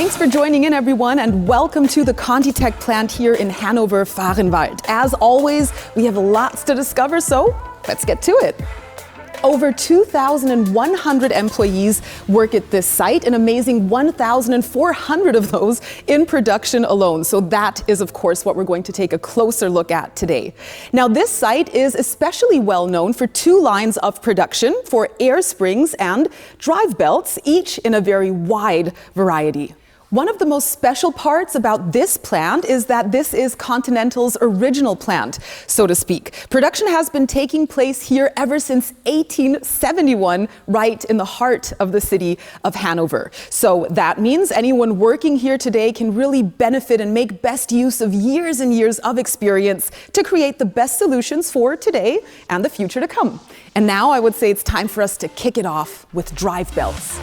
Thanks for joining in, everyone, and welcome to the Continental plant here in Hanover Vahrenwald. As always, we have lots to discover, so let's get to it. Over 2,100 employees work at this site, an amazing 1,400 of those in production alone. So that is, of course, what we're going to take a closer look at today. Now, this site is especially well known for two lines of production, for air springs and drive belts, each in a very wide variety. One of the most special parts about this plant is that this is Continental's original plant, so to speak. Production has been taking place here ever since 1871, right in the heart of the city of Hanover. So that means anyone working here today can really benefit and make best use of years and years of experience to create the best solutions for today and the future to come. And now I would say it's time for us to kick it off with drive belts.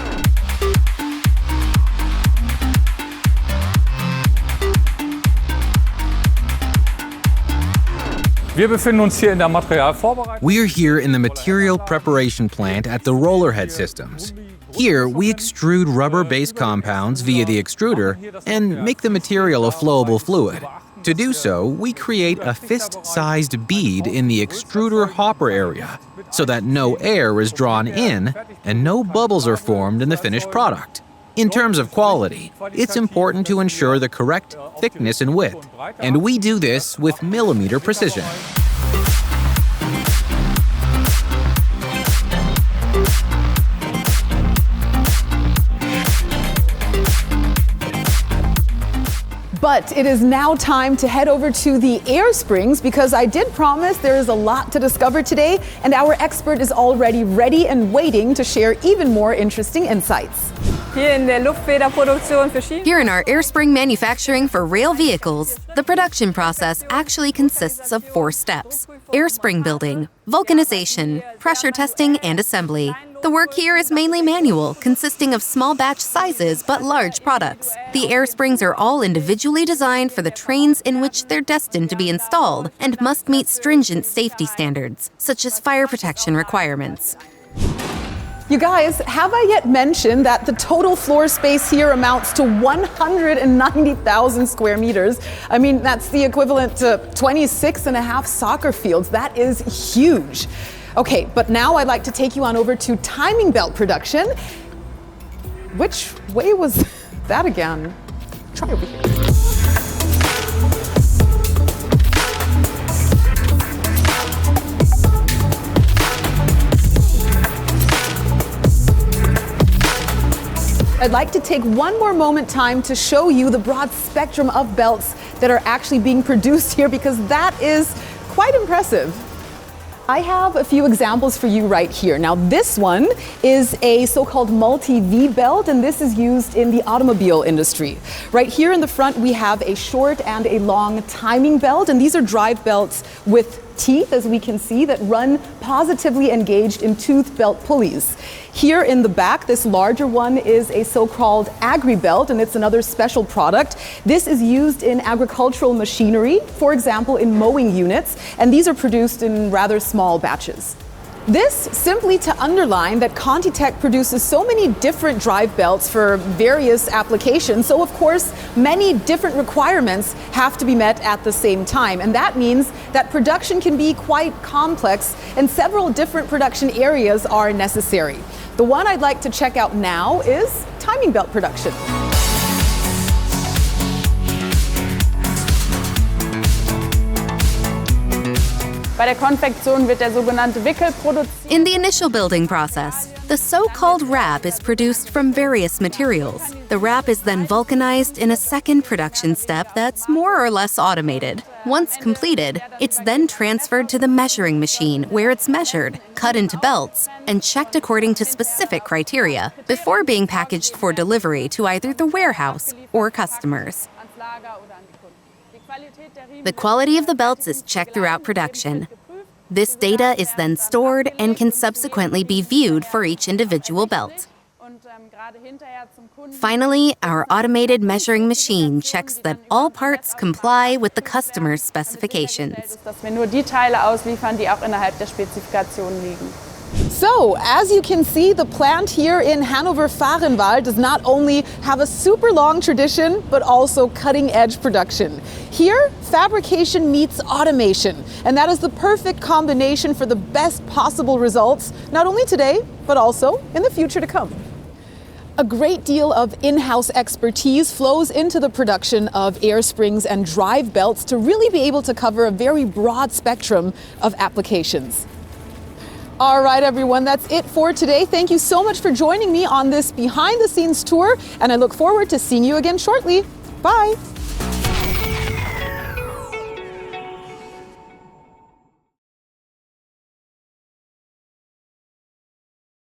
We are here in the material preparation plant at the Rollerhead Systems. Here, we extrude rubber-based compounds via the extruder and make the material a flowable fluid. To do so, we create a fist-sized bead in the extruder hopper area so that no air is drawn in and no bubbles are formed in the finished product. In terms of quality, it's important to ensure the correct thickness and width, and we do this with millimeter precision. But it is now time to head over to the air springs because I did promise there is a lot to discover today, and our expert is already ready and waiting to share even more interesting insights. Here in our air spring manufacturing for rail vehicles, the production process actually consists of 4 steps: air spring building, vulcanization, pressure testing, and assembly. The work here is mainly manual, consisting of small batch sizes but large products. The air springs are all individually designed for the trains in which they're destined to be installed and must meet stringent safety standards, such as fire protection requirements. You guys, have I yet mentioned that the total floor space here amounts to 190,000 square meters? I mean, that's the equivalent to 26.5 soccer fields. That is huge. Okay, but now I'd like to take you on over to timing belt production. Which way was that again? Try over here. I'd like to take one more moment time to show you the broad spectrum of belts that are actually being produced here, because that is quite impressive. I have a few examples for you right here. Now, this one is a so-called multi-V belt, and this is used in the automobile industry. Right here in the front, we have a short and a long timing belt, and these are drive belts with teeth, as we can see, that run positively engaged in tooth belt pulleys. Here in the back, this larger one is a so-called agri-belt, and it's another special product. This is used in agricultural machinery, for example, in mowing units, and these are produced in rather small batches. This simply to underline that Continental produces so many different drive belts for various applications, so of course many different requirements have to be met at the same time, and that means that production can be quite complex and several different production areas are necessary. The one I'd like to check out now is timing belt production. In the initial building process, the so-called wrap is produced from various materials. The wrap is then vulcanized in a second production step that's more or less automated. Once completed, it's then transferred to the measuring machine where it's measured, cut into belts, and checked according to specific criteria before being packaged for delivery to either the warehouse or customers. The quality of the belts is checked throughout production. This data is then stored and can subsequently be viewed for each individual belt. Finally, our automated measuring machine checks that all parts comply with the customer's specifications. So, as you can see, the plant here in Hanover Vahrenwald does not only have a super long tradition, but also cutting-edge production. Here, fabrication meets automation, and that is the perfect combination for the best possible results, not only today, but also in the future to come. A great deal of in-house expertise flows into the production of air springs and drive belts to really be able to cover a very broad spectrum of applications. All right, everyone, that's it for today. Thank you so much for joining me on this behind-the-scenes tour, and I look forward to seeing you again shortly. Bye.